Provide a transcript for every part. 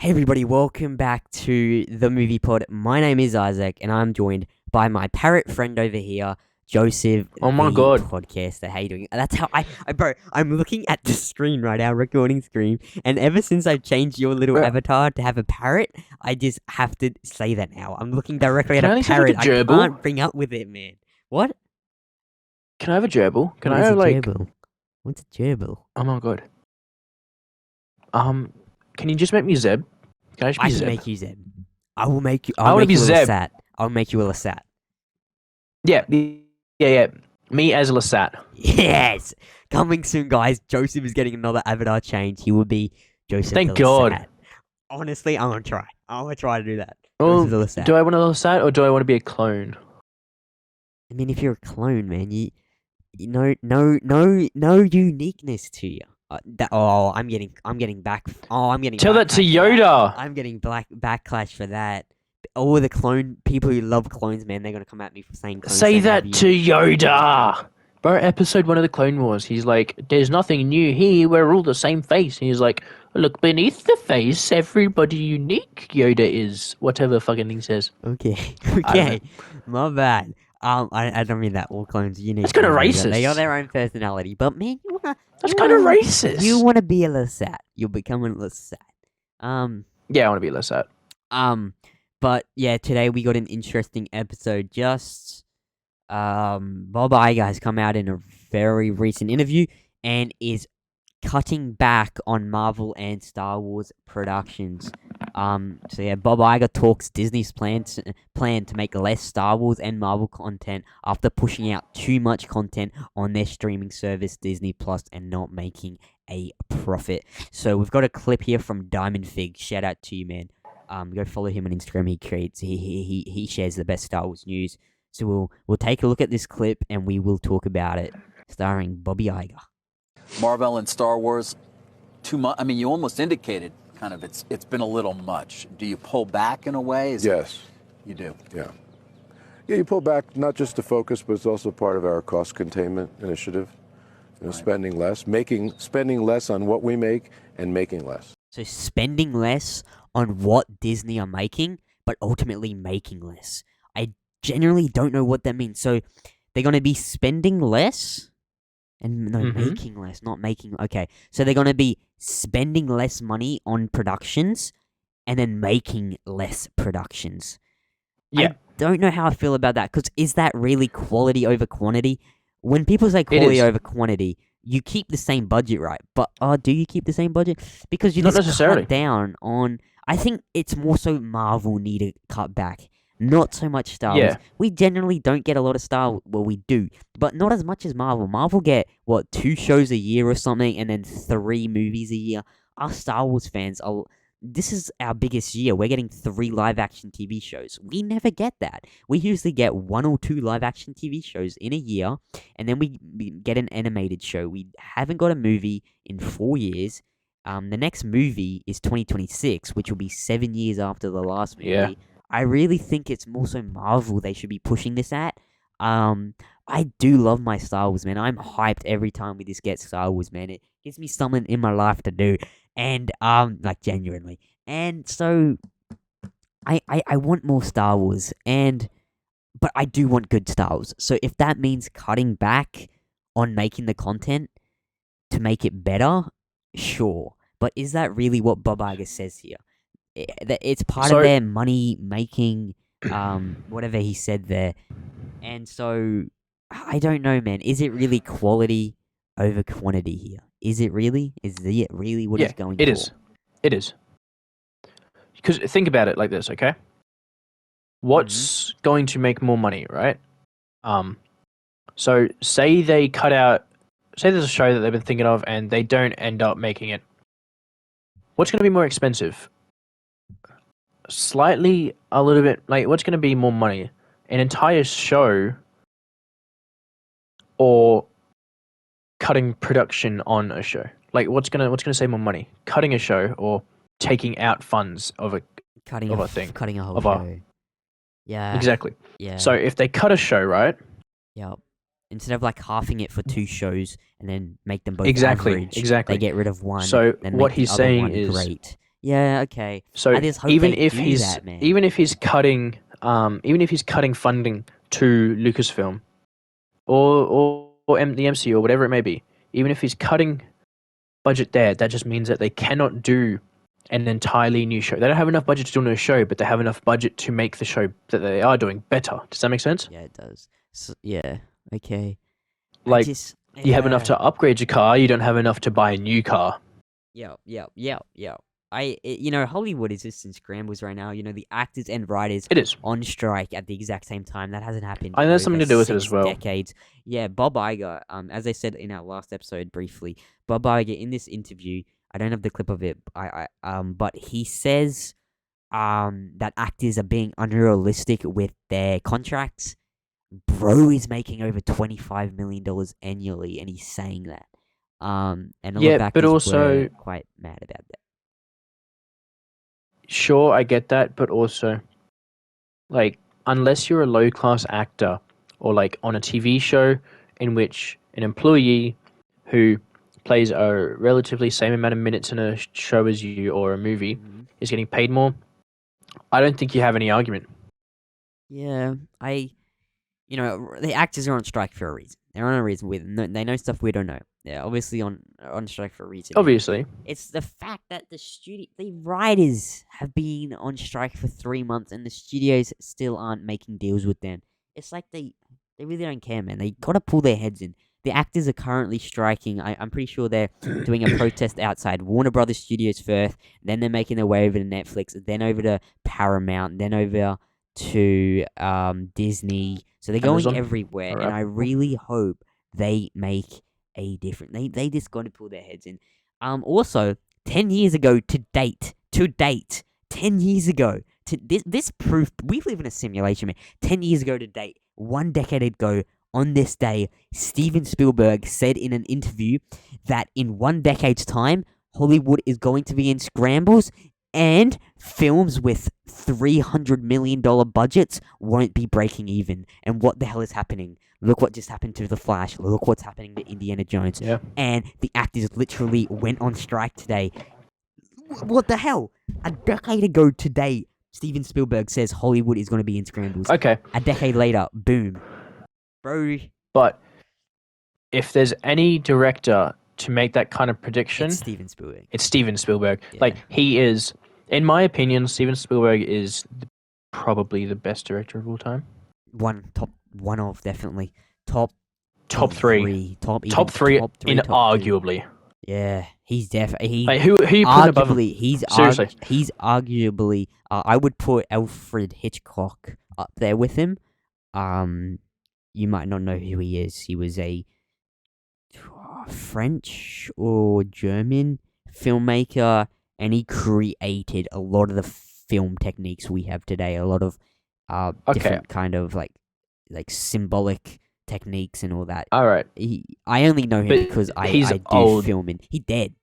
Hey everybody, welcome back to the Movie Pod. My name is Isaac, and I'm joined by my parrot friend over here, Joseph, Oh my the god. podcaster. How you doing? That's how bro, I'm looking at the screen right now, recording screen, and ever since I've changed your little Bro. avatar to have a parrot, I just have to say that now. I'm looking directly Can at I a at least have, like, parrot. a I gerbil? can't bring up with it, man. What? Can I have a gerbil? Can What I is have a like? gerbil? What's a gerbil? Oh my god. Can you just make me Zeb? Can I just be I can Zeb? make you Zeb. I will make you. I I'll wanna make be you a Zeb. Lasat. I'll make you a Lasat. Yeah. Me as a Lasat. Yes! Coming soon, guys. Joseph is getting another avatar change. He will be Joseph Thank the God. Lasat. Honestly, I'm gonna try. I'm gonna try to do that. Well, Joseph the Lasat. do I want a Lasat or do I want to be a clone? I mean, if you're a clone, man, you no uniqueness to you. I'm getting back. Oh, I'm getting. Tell that to backlash for that. Yoda. I'm getting backlash for that. All the clone people who love clones, man, they're gonna come at me for saying clones. Say don't that have to you. Yoda. Bro, episode 1 of the Clone Wars, he's like, there's nothing new here, we're all the same face. And he's like, look beneath the face, everybody unique. Yoda is whatever fucking thing says. Okay, I don't know. okay, my bad. I don't mean that. All clones are unique. That's kinda They got racist. their own personality. But man, That's kind of racist. you wanna be a Lasat. You'll become a Lasat. Yeah, I want to be a Lasat. But yeah, today we got an interesting episode. Bob Iger has come out in a very recent interview and is cutting back on Marvel and Star Wars productions. So yeah, Bob Iger talks Disney's plan to make less Star Wars and Marvel content after pushing out too much content on their streaming service Disney Plus and not making a profit. So we've got a clip here from Diamond Fig. Shout out to you, man. Go follow him on Instagram. He shares the best Star Wars news. So we'll take a look at this clip and we will talk about it, starring Bobby Iger. Marvel and Star Wars, too much. I mean, you almost indicated kind of it's been a little much. Do you pull back in a way? Yes. You do. Yeah. Yeah, you pull back not just to focus, but it's also part of our cost containment initiative. Right. Spending less on what we make and making less. So spending less on what Disney are making, but ultimately making less. I genuinely don't know what that means. So they're going to be spending less and making less, not making. Okay, so they're going to be spending less money on productions and then making less productions. Yeah. I don't know how I feel about that, because is that really quality over quantity? When people say quality over quantity, you keep the same budget, right? But do you keep the same budget? Because you Not just necessarily. cut down on. I think it's more so Marvel need to cut back, not so much Star Wars. We generally don't get a lot of Star. Well, we do, but not as much as Marvel. Marvel get 2 shows a year or something, and then 3 movies a year. Us Star Wars fans are. This is our biggest year. We're getting 3 live-action TV shows. We never get that. We usually get 1 or 2 live-action TV shows in a year, and then we get an animated show. We haven't got a movie in 4 years. The next movie is 2026, which will be 7 years after the last movie. Yeah. I really think it's more so Marvel they should be pushing this at. I do love my Star Wars, man. I'm hyped every time we just get Star Wars, man. It gives me something in my life to do. And, like, genuinely. And so, I want more Star Wars, but I do want good Star Wars. So if that means cutting back on making the content to make it better, sure. But is that really what Bob Iger says here? It's part of their money-making, whatever he said there. And so, I don't know, man. Is it really quality over quantity here? Is it really? Is it really what he's going for? It is. Because think about it like this, okay? What's going to make more money, right? So say they cut out. Say there's a show that they've been thinking of, and they don't end up making it. What's going to be more expensive? Slightly, a little bit. Like, what's going to be more money? An entire show, or cutting production on a show? Like, what's gonna save more money? Cutting a show or taking out funds of a Cutting of a a thing. Cutting a whole Of a- show. Yeah. Exactly. Yeah. So if they cut a show, right? Yep. Instead of like halving it for 2 shows and then make them both Exactly, average, exactly. they get rid of one. So then what make the he's other saying one is- great. Yeah, okay. So I just hope even they if do he's that, man. even if he's cutting funding to Lucasfilm or the MCU or whatever it may be, even if he's cutting budget there, that just means that they cannot do an entirely new show. They don't have enough budget to do a new show, but they have enough budget to make the show that they are doing better. Does that make sense? Yeah, it does. So, yeah, okay. Like, you have enough Yeah. to upgrade your car, you don't have enough to buy a new car. Yeah. Hollywood is just in scrambles right now. The actors and writers It is. on strike at the exact same time. That hasn't happened I in know there's something over to do with it as 6 well. decades. Yeah, Bob Iger, as I said in our last episode briefly, Bob Iger in this interview, I don't have the clip of it, but he says that actors are being unrealistic with their contracts. Bro is making over $25 million annually, and he's saying that. And a lot of Yeah, but actors also, were quite mad about that. sure, I get that, but also, like, unless you're a low-class actor or, like, on a TV show in which an employee who plays a relatively same amount of minutes in a show as you or a movie Mhm. is getting paid more, I don't think you have any argument. Yeah, the actors are on strike for a reason. They're on a reason. They know stuff we don't know. They're obviously on strike for a reason. Obviously. It's the fact that the writers have been on strike for 3 months, and the studios still aren't making deals with them. It's like they really don't care, man. They gotta pull their heads in. The actors are currently striking. I'm pretty sure they're doing a protest outside Warner Brothers Studios first. Then they're making their way over to Netflix. Then over to Paramount. Then over to Disney. So they're going Amazon everywhere, or and I Apple. really hope they make a difference. They just got to pull their heads in. Also, 10 years ago to date, 10 years ago to this proof we live in a simulation, man. 10 years ago to date, 1 decade ago on this day, Steven Spielberg said in an interview that in 1 decade's time, Hollywood is going to be in scrambles, and films with $300 million budgets won't be breaking even. And what the hell is happening? Look what just happened to The Flash. Look what's happening to Indiana Jones. Yeah. And the actors literally went on strike today. What the hell? A decade ago today, Steven Spielberg says Hollywood is going to be in scrambles. Okay. A decade later, boom. Bro, But if there's any director to make that kind of prediction, it's Steven Spielberg. it's Steven Spielberg. Yeah. Like, he is, in my opinion, Steven Spielberg is probably the best director of all time. Definitely. Top three. Top three. Inarguably. Yeah, he's definitely. Like, who you put above him? Arguably, Seriously. he's arguably. I would put Alfred Hitchcock up there with him. You might not know who he is. He was a French or German filmmaker, and he created a lot of the film techniques we have today. A lot of different kind of like symbolic techniques and all that. All right. I only know him But because I he's do old. filming. He dead.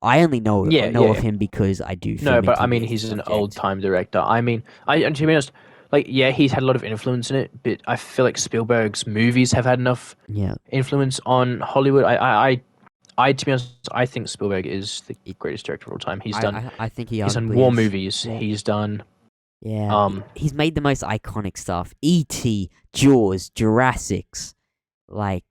I only know of him because I do filming. No, but I mean, TV he's an subject. old-time director. I mean, and to be honest, like, yeah, he's had a lot of influence in it, but I feel like Spielberg's movies have had enough Yeah. influence on Hollywood. To be honest, I think Spielberg is the greatest director of all time. He's done I think he's done arguably war is. movies. Yeah. He's done He's made the most iconic stuff. E.T., Jaws, Jurassics. Like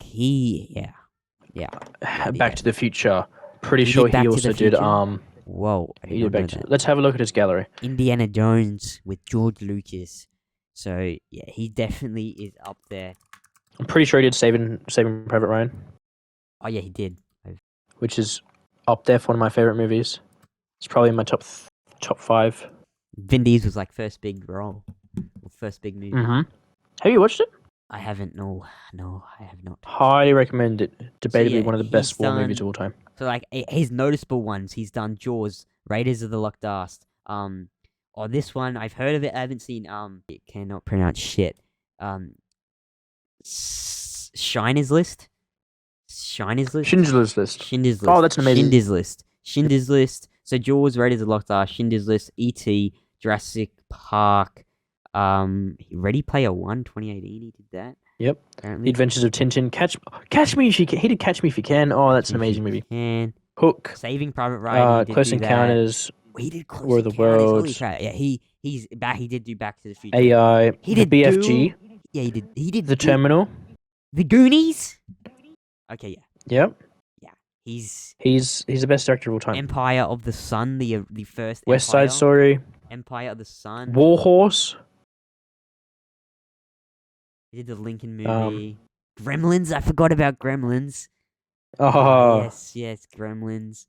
Back to the Future. Pretty He sure did Back he to also the did Future? Whoa, I he did did not know Back to, that. let's have a look at his gallery. Indiana Jones with George Lucas. So yeah, he definitely is up there. I'm pretty sure he did Saving Private Ryan, Oh yeah, he did. which is up there for one of my favorite movies. It's probably in my top 5. Vin Diesel's like first big role, or first big movie. Mm-hmm. Have you watched it? I haven't. No, I have not. Highly recommend it. Debatably yeah, one of the he's best war done- movies of all time. So like his noticeable ones, he's done Jaws, Raiders of the Lost Ark. Or this one, I've heard of it. I haven't seen. Cannot pronounce shit. Schindler's List. Schindler's List. Schindler's List. Oh, that's an amazing- Schindler's List. So Jaws, Raiders of the Lost Ark, Schindler's List, E.T., Jurassic Park, Ready Player One, 2018. He did that. Yep. The Apparently. Adventures of Tintin. Catch Me If You Can. He did Catch Me If You Can. Oh, that's an amazing movie. And Hook. Saving Private Ryan. He did Close do that. Encounters. he did Close War of the Encounters. Holy Worlds, crap! Yeah, he's back. He did do Back to the Future. AI, He the did BFG, Duel. Yeah, he did. He did the Terminal. The Goonies. Okay, yeah, Yep, he's he's the best director of all time. Empire of the Sun, the first West Empire. Side Story, Empire of the Sun. War Horse. He did the Lincoln movie. Gremlins. I forgot about Gremlins. Oh, Yes, Gremlins.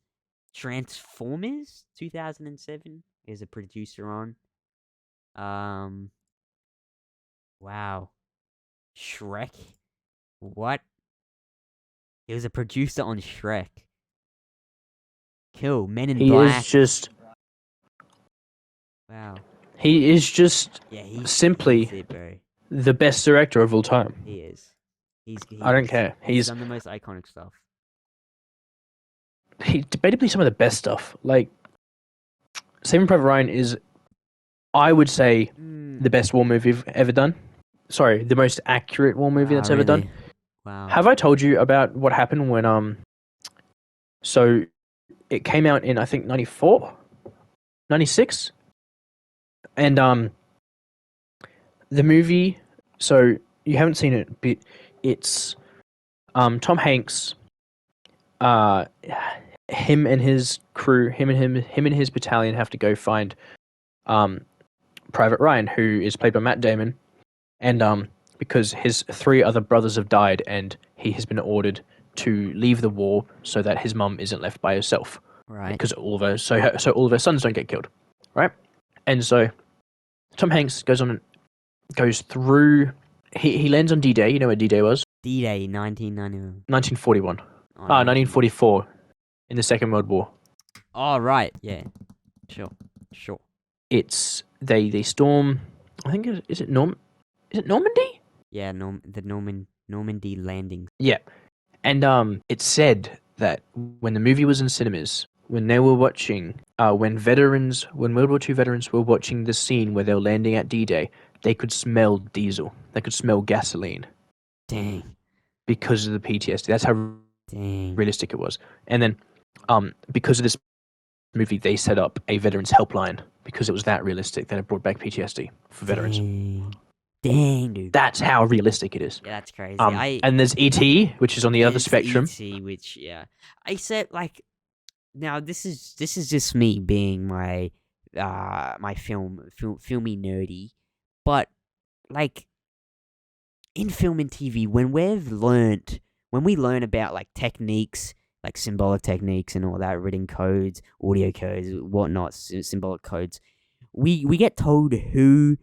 Transformers 2007 is a producer on. Wow. Shrek. What? He was a producer on Shrek. Cool. Men in he Black. is just. Wow. He is just Yeah, he's simply it, bro. the best director of all time. He is. I don't care. He's done the most iconic stuff. He debatably some of the best stuff. Like Saving Private Ryan is, I would say, the best war movie I've ever done. Sorry, the most accurate war movie that's ever done. Wow. Have I told you about what happened when so it came out in I think 94, 96, and the movie. So you haven't seen it, but it's Tom Hanks, him and his crew, him and his battalion have to go find Private Ryan, who is played by Matt Damon, and because his 3 other brothers have died, and he has been ordered to leave the war so that his mum isn't left by herself, Right. because all of her sons don't get killed, right? And so Tom Hanks goes through. He lands on D-Day. You know where D-Day was? D-Day 1991. 1941. 1944, in the Second World War. Oh, right. Yeah. Sure. It's they storm. I think is it Normandy? Yeah, the Normandy landings. Yeah, and it's said that when the movie was in cinemas, when they were watching, when World War II veterans were watching the scene where they were landing at D-Day, they could smell diesel. They could smell gasoline. Dang. Because of the PTSD. That's how Dang. realistic it was. And then, because of this movie, they set up a veterans helpline because it was that realistic that it brought back PTSD for veterans. Dang, dude. That's how realistic it is. Yeah, that's crazy. And there's E.T., which is on the other There's spectrum. E.T., which I said like, now this is just me being my my filmy nerdy, but like in film and TV, when we learn about like techniques, like symbolic techniques and all that, written codes, audio codes, whatnot, symbolic codes, we get told who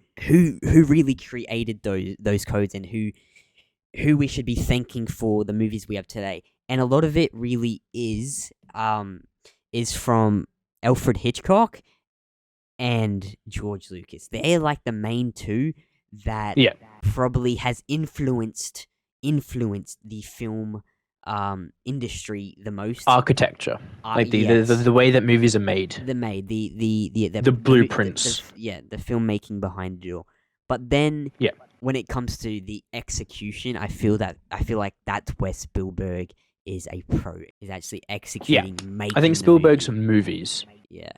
really created those codes and who we should be thanking for the movies we have today. And a lot of it really is from Alfred Hitchcock and George Lucas. They're like the main two that probably has influenced the film industry the most. Architecture, like the way that movies are made. The blueprints. The filmmaking behind it all. But then when it comes to the execution, I feel like that's where Spielberg is a pro. Is actually executing. Making I think Spielberg's movies. Yeah.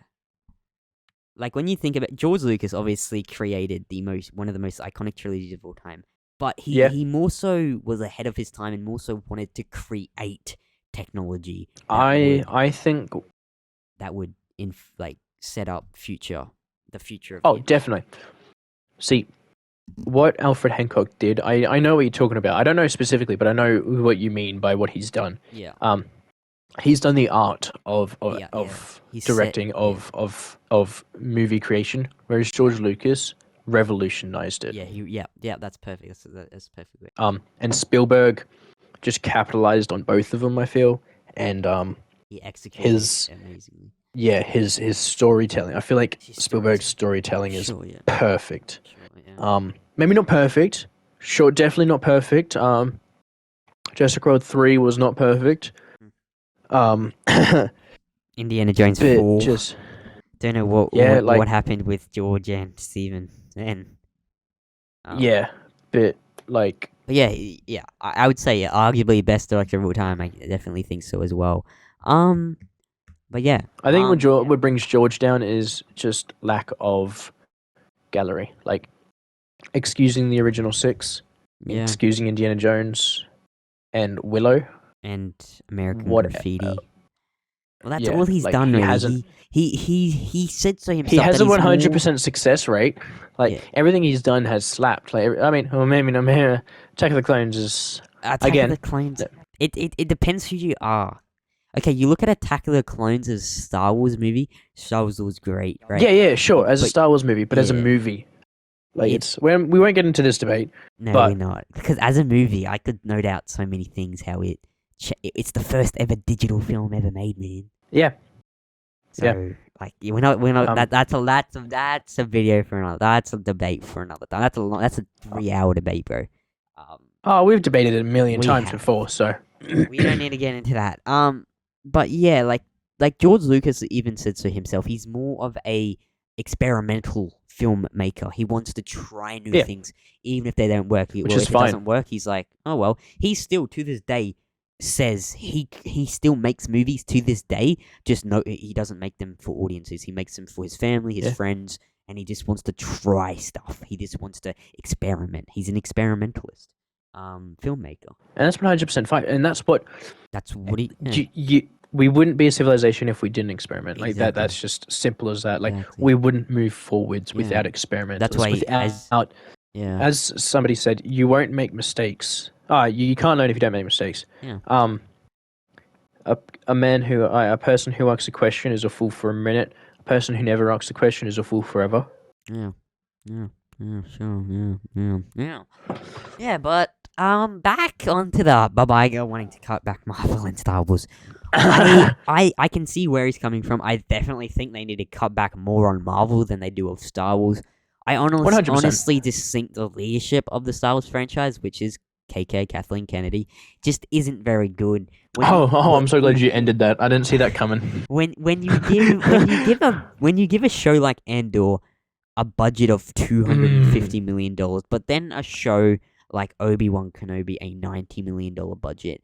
Like when you think about George Lucas, obviously created one of the most iconic trilogies of all time. But he more so was ahead of his time and more so wanted to create technology. I think that would set up the future of. Oh, definitely. See, what Alfred Hitchcock did, I know what you're talking about. I don't know specifically, but I know what you mean by what he's done. Yeah. He's done the art of He's directing of movie creation, whereas George Lucas revolutionized it. Yeah, that's perfect. That's perfect. And Spielberg just capitalized on both of them, I feel, and he executed amazingly. Yeah, his storytelling. I feel like Spielberg's storytelling is perfect. Maybe not perfect. Sure, definitely not perfect. Jurassic World 3 was not perfect. Indiana Jones 4. Just don't know what happened with George and Steven then. But I would say arguably best director of all time. I definitely think so as well. But yeah, I think what brings George down is just lack of gallery. Like, excusing the original 6, yeah, excusing Indiana Jones and Willow. and American What? Graffiti. Well, that's Yeah, all he's like, done, he really. hasn't- He said so himself. He has that a he's 100% success rate. Like, Yeah. everything he's done has slapped. Like, I mean, Attack of the Clones is Attack again. of the Clones. th- It depends who you are. Okay, you look at Attack of the Clones as a Star Wars movie. Star Wars was great, right? Yeah, sure, as a But- Star Wars movie, but as a yeah. movie, like, It- we won't get into this debate. No, But- we're not. Because as a movie, I could note out so many things. How it's the first ever digital film ever made, man. Yeah, So Yeah. like we're not Um, that's a video for another. That's a debate for another time. That's a 3-hour debate, bro. oh, we've debated it a million We times have. before, so We don't need to get into that. But yeah, like George Lucas even said so himself. He's more of a experimental filmmaker. He wants to try new Yeah. things, even if they don't work. Which Well, is if it fine. doesn't work, he's like, oh well. He still to this day says he still makes movies to this day. Just no, he doesn't make them for audiences. He makes them for his family, his Yeah. friends, and he just wants to try stuff. He just wants to experiment. He's an experimentalist, filmmaker. and that's 100% fine. And that's what That's what he. we wouldn't be a civilization if we didn't experiment. Like that. Exactly. That's just simple as that. Like, Exactly. we wouldn't move forwards Yeah. without experiments. That's why without, Yeah. as somebody said, you won't make mistakes. You can't learn if you don't make mistakes. Yeah. A person who asks a question is a fool for a minute. A person who never asks a question is a fool forever. Yeah, sure, yeah. Yeah, but back onto the Bob Iger wanting to cut back Marvel and Star Wars. I can see where he's coming from. I definitely think they need to cut back more on Marvel than they do of Star Wars. I 100%. honestly just think the leadership of the Star Wars franchise, which is Kathleen Kennedy, just isn't very good. I'm so glad you ended that. I didn't see that coming. When you give a show like Andor a budget of $250 million, but then a show like Obi-Wan Kenobi a $90 million budget,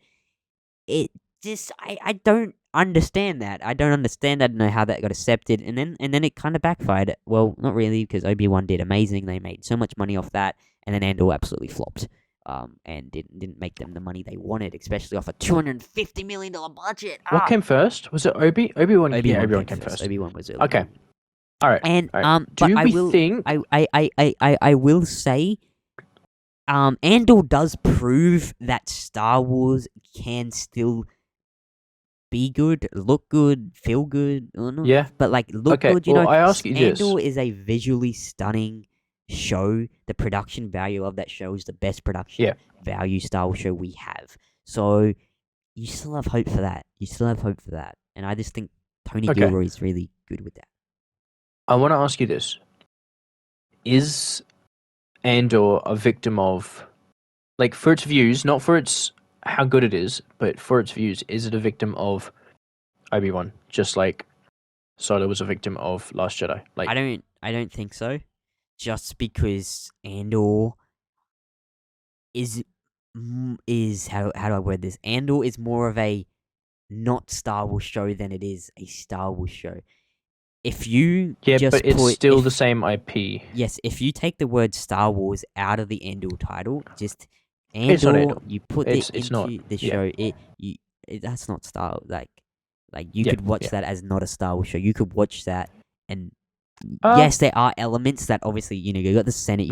it just I don't understand that. I don't understand. I don't know how that got accepted, and then it kind of backfired. Well, not really, because Obi-Wan did amazing. They made so much money off that, and then Andor absolutely flopped. And didn't make them the money they wanted, especially off a $250 million budget. What came first? Was it Obi-Wan? Yeah, Obi-Wan came first. Obi-Wan was early. Okay. All right. And all right. but Do I we will think? I will say, Andor does prove that Star Wars can still be good, look good, feel good. Or not, Yeah. but like look Okay, good. You well, know, I ask you this. Andor is a visually stunning show. The production value of that show is the best production value Star Wars show we have. So you still have hope for that. And I just think Tony Okay. Gilroy is really good with that. I want to ask you this: is Andor a victim of, like, for its views, not for its how good it is, but for its views, is it a victim of Obi-Wan, just like Solo was a victim of Last Jedi? Like, I don't think so. Just because Andor is how do I word this? Andor is more of a not Star Wars show than it is a Star Wars show. If you yeah, just but it's put, still if- the same IP. Yes, if you take the word Star Wars out of the Andor title, just It's not Andor, Andor. you put It's it into not. the Yeah. show. That's not Star like you Yeah, could watch yeah. that as not a Star Wars show. You could watch that and Uh, yes, there are elements that obviously you got the Senate,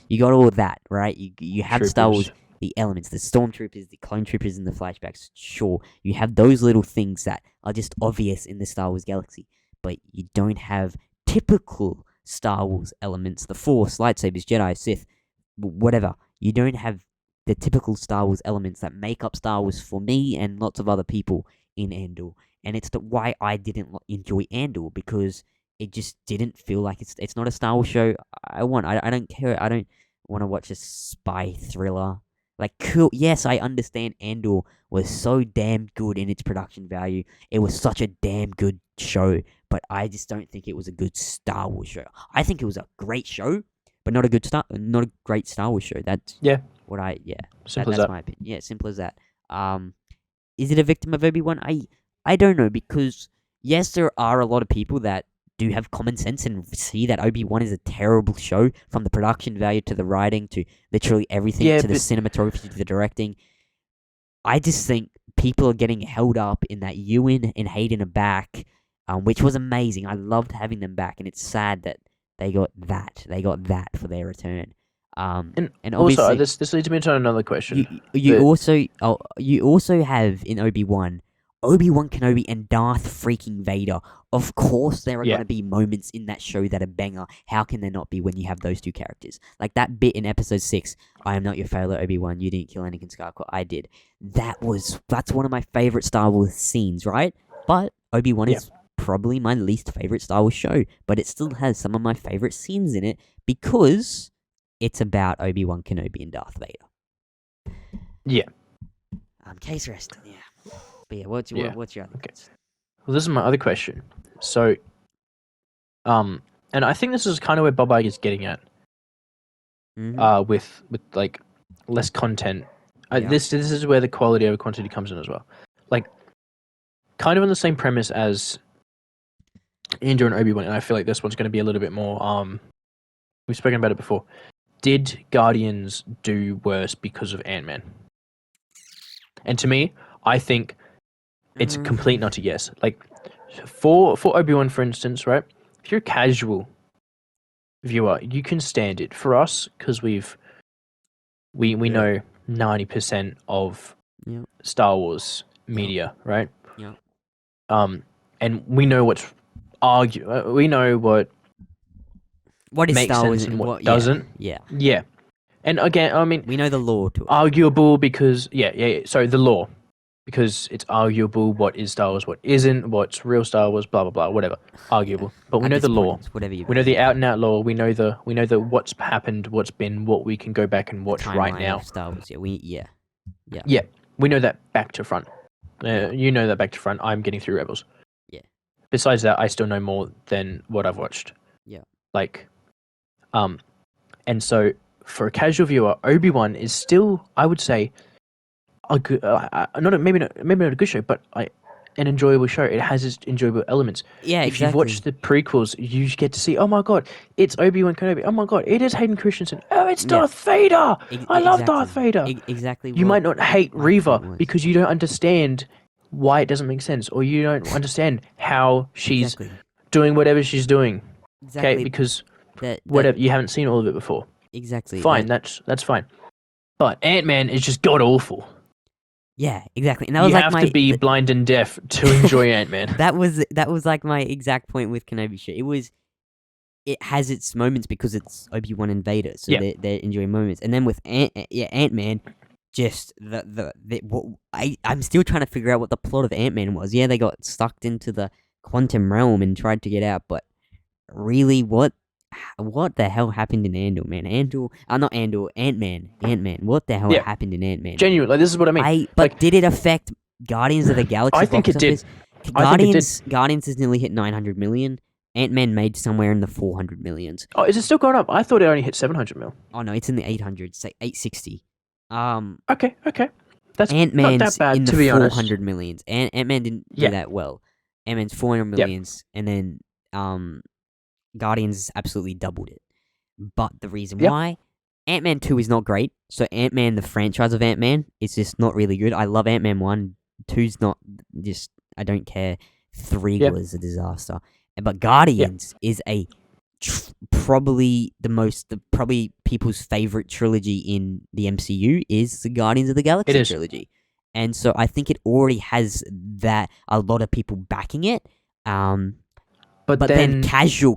you got all of that, right? You have Star Wars, Troopers. the elements, the stormtroopers, the clone troopers in the flashbacks. Sure, you have those little things that are just obvious in the Star Wars galaxy, but you don't have typical Star Wars elements: the Force, lightsabers, Jedi, Sith, whatever. You don't have the typical Star Wars elements that make up Star Wars for me and lots of other people in Andor, and it's why I didn't enjoy Andor, because it just didn't feel like it's not a Star Wars show I want. I don't care. I don't want to watch a spy thriller. Like, cool. Yes, I understand Andor was so damn good in its production value. It was such a damn good show, but I just don't think it was a good Star Wars show. I think it was a great show, but not a great Star Wars show. That's Simple that's as that. my opinion. Yeah, simple as that. Is it a victim of Obi-Wan? I don't know, because yes, there are a lot of people that do have common sense and see that Obi-Wan is a terrible show, from the production value to the writing to literally everything, Yeah, to the but cinematography to the directing. I just think people are getting held up in that Ewan and Hayden are back, which was amazing. I loved having them back, and it's sad that they got that. They got that for their return. And also obviously, this leads me to another question. you also have in Obi-Wan Kenobi and Darth freaking Vader. Of course, there are Yeah. going to be moments in that show that are banger. How can there not be when you have those two characters? Like that bit in Episode 6, I am not your failure, Obi-Wan. You didn't kill Anakin Skywalker. I did. That's one of my favorite Star Wars scenes, right? But Obi-Wan Yeah. is probably my least favorite Star Wars show, but it still has some of my favorite scenes in it because it's about Obi-Wan Kenobi and Darth Vader. Yeah. Case rest. Yeah. But yeah, what's your other Okay. thoughts? Well, this is my other question. So, and I think this is kind of where Bob Iger is getting at. With like less content. Yeah. This is where the quality over quantity comes in as well. Like, kind of on the same premise as Andor and Obi-Wan, and I feel like this one's going to be a little bit more. We've spoken about it before. Did Guardians do worse because of Ant-Man? And to me, I think it's a complete not a yes. Like, for Obi-Wan, for instance, right? If you're a casual viewer, you can stand it. For us, because we know 90% of Yeah. Star Wars media, right? Yeah. And we know what's we know what What is makes Star Wars sense and what yeah, doesn't. Yeah. Yeah. And again, I mean, We know the lore to it. arguable because so the lore, because it's arguable what is Star Wars, what isn't, what's real Star Wars, blah blah blah, whatever. Arguable, but we At know this the point, lore. it's whatever you We know the believe. out and out lore. We know the what's happened, what's been, what we can go back and watch right Timeline now. of Star Wars. Yeah. Yeah, we know that back to front. Yeah. You know that back to front. I'm getting through Rebels. Yeah. Besides that, I still know more than what I've watched. Yeah. Like, and so for a casual viewer, Obi-Wan is still, I would say, a good, maybe not a good show, but an enjoyable show. It has its enjoyable elements. Yeah, If you've watched the prequels, you get to see, oh my god, it's Obi-Wan Kenobi. Oh my god, it is Hayden Christensen. Oh, it's Darth Vader. I love Darth Vader. Exactly. You might not hate my Reva point was. because you don't understand why it doesn't make sense, or you don't understand how she's doing whatever she's doing. Exactly. Okay, because that whatever, you haven't seen all of it before. Exactly. Fine, that's fine. But Ant-Man is just god awful. Yeah, exactly. And that You was like have to be blind and deaf to enjoy Ant-Man. That was like my exact point with Kenobi show. It has its moments because it's Obi-Wan and Vader, so they're enjoying moments. And then with Ant-Man, just I'm still trying to figure out what the plot of Ant-Man was. Yeah, they got sucked into the quantum realm and tried to get out, but really, what the hell happened in Andor, man? Ant-Man. What the hell happened in Ant-Man? Genuinely, like, this is what I mean. But did it affect Guardians of the Galaxy? I think it did. Guardians has nearly hit 900 million. Ant-Man made somewhere in the 400 millions. Oh, is it still going up? I thought it only hit 700 mil. Oh no, it's in the 800s, say 860. Okay. That's Ant-Man's not that bad, in the to be honest. 400 millions. Ant-Man didn't do that well. Ant-Man's 400 millions, and then Guardians absolutely doubled it. But the reason why, Ant-Man 2 is not great, so Ant-Man, the franchise of Ant-Man, is just not really good. I love Ant-Man 1, 2's not, just, I don't care. 3 was a disaster. But Guardians is probably probably people's favorite trilogy in the MCU is the Guardians of the Galaxy trilogy. And so I think it already has that, a lot of people backing it. But then casual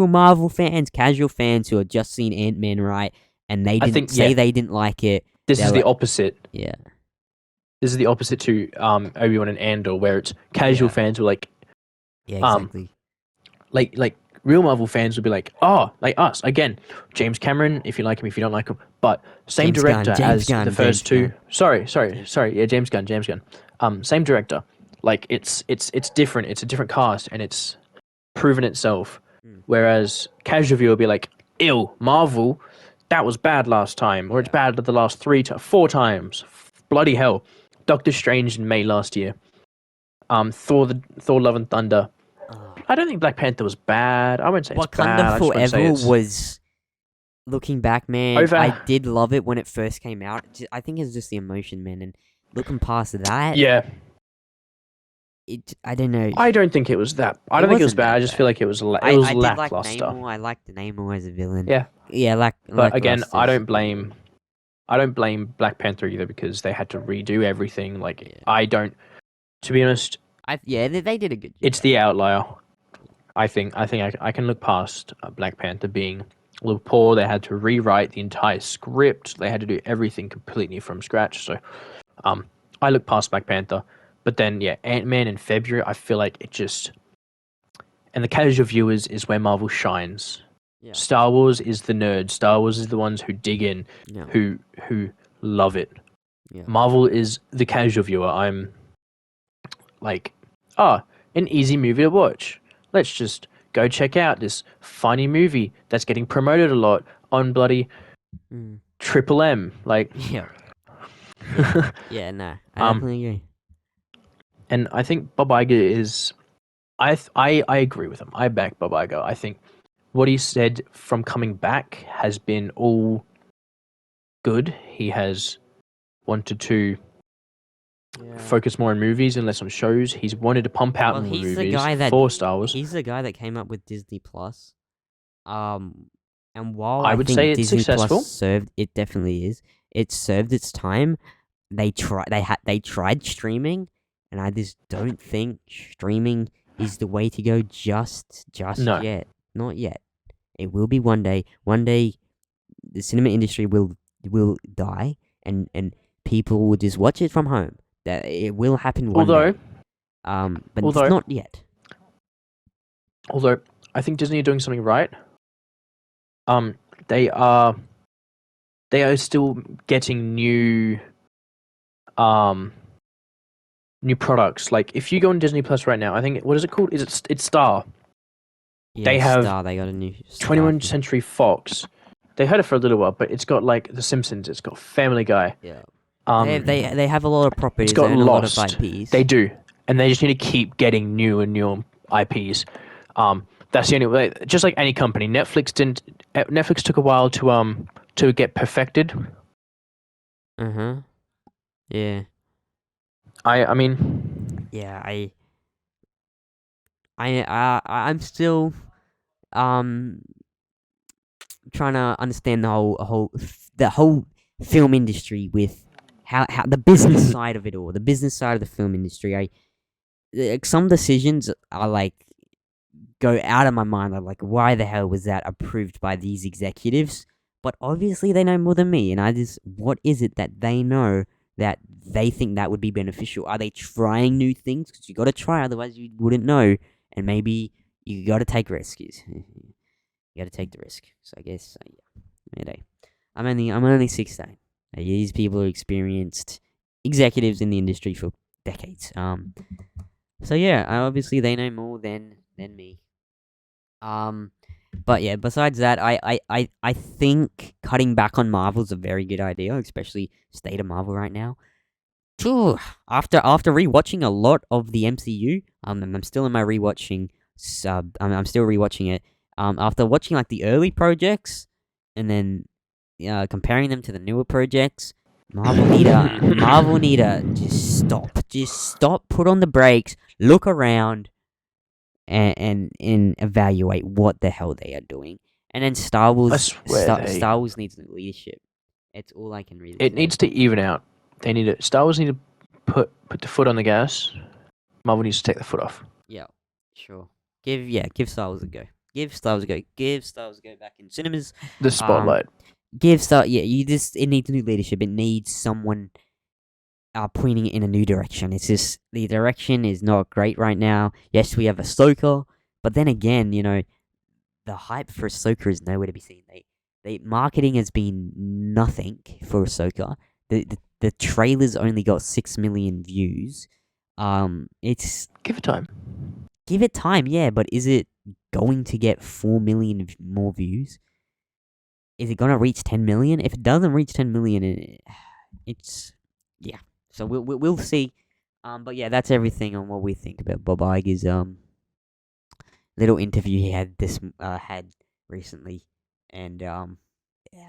Marvel fans, casual fans who have just seen Ant-Man, right, and they didn't they didn't like it. This is the opposite. Yeah. This is the opposite to Obi-Wan and Andor, where it's casual fans who are like... Yeah, exactly. Like real Marvel fans would be like, oh, like us. Again, James Cameron, if you like him, if you don't like him. But same director as the first two. Sorry. Yeah, James Gunn. Same director. Like, it's different. It's a different cast, and it's proven itself. Whereas casual viewer will be like, ew, Marvel, that was bad last time. Or it's bad the last 4 times. Bloody hell. Doctor Strange in May last year. Thor: Love and Thunder. Oh. I don't think Black Panther was bad. I wouldn't say it's bad. Wakanda I just wouldn't say Forever it's was, looking back, man, over. I did love it when it first came out. I think it's just the emotion, man, and looking past that, Yeah, I don't know. I don't think it was that. I It don't think it was wasn't bad. that I just bad. feel like it was I did like lackluster. Namor. I liked Namor as a villain. Yeah. Yeah, But again, lackluster. I don't blame Black Panther either because they had to redo everything. Like Yeah. I don't. To be honest, they did a good job. it's the outlier. I think I can look past Black Panther being a little poor. They had to rewrite the entire script. They had to do everything completely from scratch. So, I look past Black Panther. But then, yeah, Ant-Man in February, I feel like it just... And the casual viewers is where Marvel shines. Yeah. Star Wars is the nerds. Star Wars is the ones who dig in, Yeah. who love it. Yeah. Marvel is the casual viewer. I'm like, an easy movie to watch. Let's just go check out this funny movie that's getting promoted a lot on bloody Triple M. Like, Yeah. Yeah, no, I definitely agree. And I think Bob Iger is... I agree with him. I back Bob Iger. I think what he said from coming back has been all good. He has wanted to focus more on movies and less on shows. He's wanted to pump out more movies for Star Wars. He's the guy that came up with Disney Plus. And while I I would think say it's Disney successful. Plus served, it definitely is. It served its time. They tried streaming, and I just don't think streaming is the way to go just No. yet. Not yet. It will be one day. One day, the cinema industry will die, and people will just watch it from home. That it will happen one day. But it's not yet. Although I think Disney are doing something right. They are still getting new products. Like if you go on Disney Plus right now, I think what is it called? It's Star. Yeah, they have Star. They got a new 21st Century Fox. They had it for a little while, but it's got like The Simpsons. It's got Family Guy. Yeah. They have a lot of properties. It's got and Lost. A lot of IPs. They do, and they just need to keep getting new and new IPs. That's the only way. Just like any company, Netflix didn't. Netflix took a while to get perfected. Yeah. I mean. Yeah. I'm still trying to understand the whole film industry with how the business side of it all, the business side of the film industry. Some decisions are like go out of my mind. I'm like, why the hell was that approved by these executives? But obviously they know more than me, and what is it that they know that they think that would be beneficial? Are they trying new things? Because you got to try, otherwise you wouldn't know. And maybe you got to take risks. You got to take the risk. So I guess, yeah. I'm only 16. These people are experienced executives in the industry for decades. So yeah, obviously they know more than me. But yeah, besides that, I think cutting back on Marvel's a very good idea, especially state of Marvel right now. After rewatching a lot of the MCU, and I'm still in my rewatching sub. I'm still rewatching it. After watching like the early projects, and then comparing them to the newer projects, Marvel need to just stop, put on the brakes, look around, and evaluate what the hell they are doing. And then Star Wars needs new leadership. It's all I can really say. It needs to even out. Star Wars need to put the foot on the gas. Marvel needs to take the foot off. Yeah, sure. Give Star Wars a go. Give Star Wars a go. Give Star Wars a go back in cinemas. The spotlight. It needs new leadership. It needs someone pointing it in a new direction. It's just the direction is not great right now. Yes, we have Ahsoka, but then again, the hype for Ahsoka is nowhere to be seen. They marketing has been nothing for Ahsoka. The trailers only got 6 million views. It's give it time. Give it time, yeah, but is it going to get 4 million more views? Is it gonna reach 10 million? If it doesn't reach 10 million, it's yeah. So we'll see. But yeah, that's everything on what we think about Bob Iger's little interview he had recently, and yeah,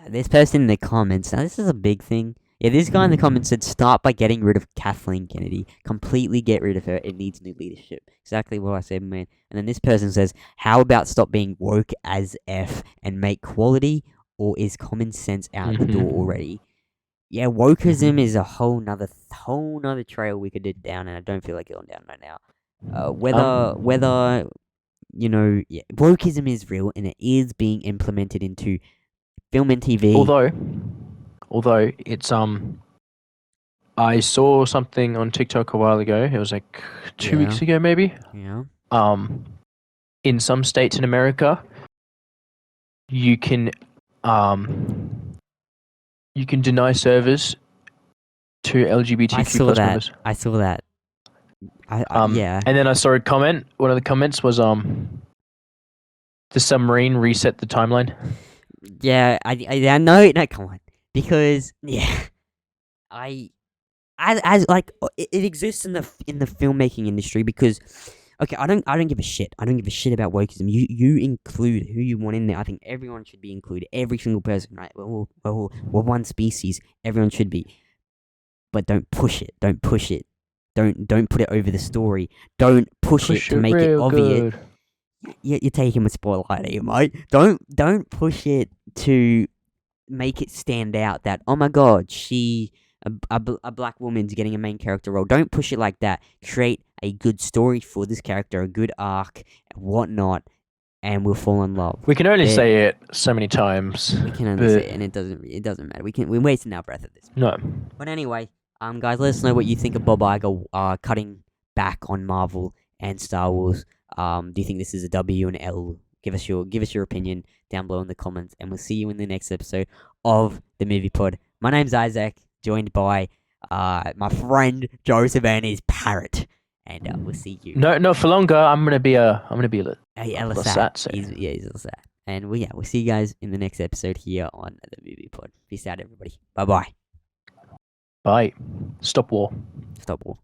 this person in the comments. Now this is a big thing. Yeah, this guy in the comments said, "Start by getting rid of Kathleen Kennedy. Completely get rid of her. It needs new leadership." Exactly what I said, man. And then this person says, "How about stop being woke as f and make quality, or is common sense out the door already?" Yeah, wokeism is a whole nother trail we could dig down, and I don't feel like going down right now. Whether yeah, wokeism is real and it is being implemented into film and TV. Although it's I saw something on TikTok a while ago. It was like 2 weeks ago, maybe. Yeah. In some states in America, you can deny service to LGBTQ plus members. I saw that. Yeah. And then I saw a comment. One of the comments was the submarine reset the timeline. Yeah, I know. No, come on, because yeah, as like it exists in the filmmaking industry because okay, I don't give a shit. I don't give a shit about wokeism. You include who you want in there. I think everyone should be included. Every single person, right? We're one species. Everyone should be, but don't push it. Don't push it. Don't put it over the story. Don't push it to make it obvious. You're taking a spotlight here, mate. Don't push it to make it stand out that, oh my god, a black woman's getting a main character role. Don't push it like that. Create a good story for this character, a good arc, and whatnot, and we'll fall in love. We can only say it so many times. We can only say it, and it doesn't matter. We're wasting our breath at this point. No. But anyway, guys, let us know what you think of Bob Iger cutting back on Marvel and Star Wars. Do you think this is a W and L? Give us your opinion down below in the comments, and we'll see you in the next episode of the Movie Pod. My name's Isaac, joined by my friend Joseph and his parrot, and we'll see you. No, not for longer. I'm gonna be a Lasat. He's Lasat, and we'll see you guys in the next episode here on the Movie Pod. Peace out, everybody. Bye. Bye. Stop war. Stop war.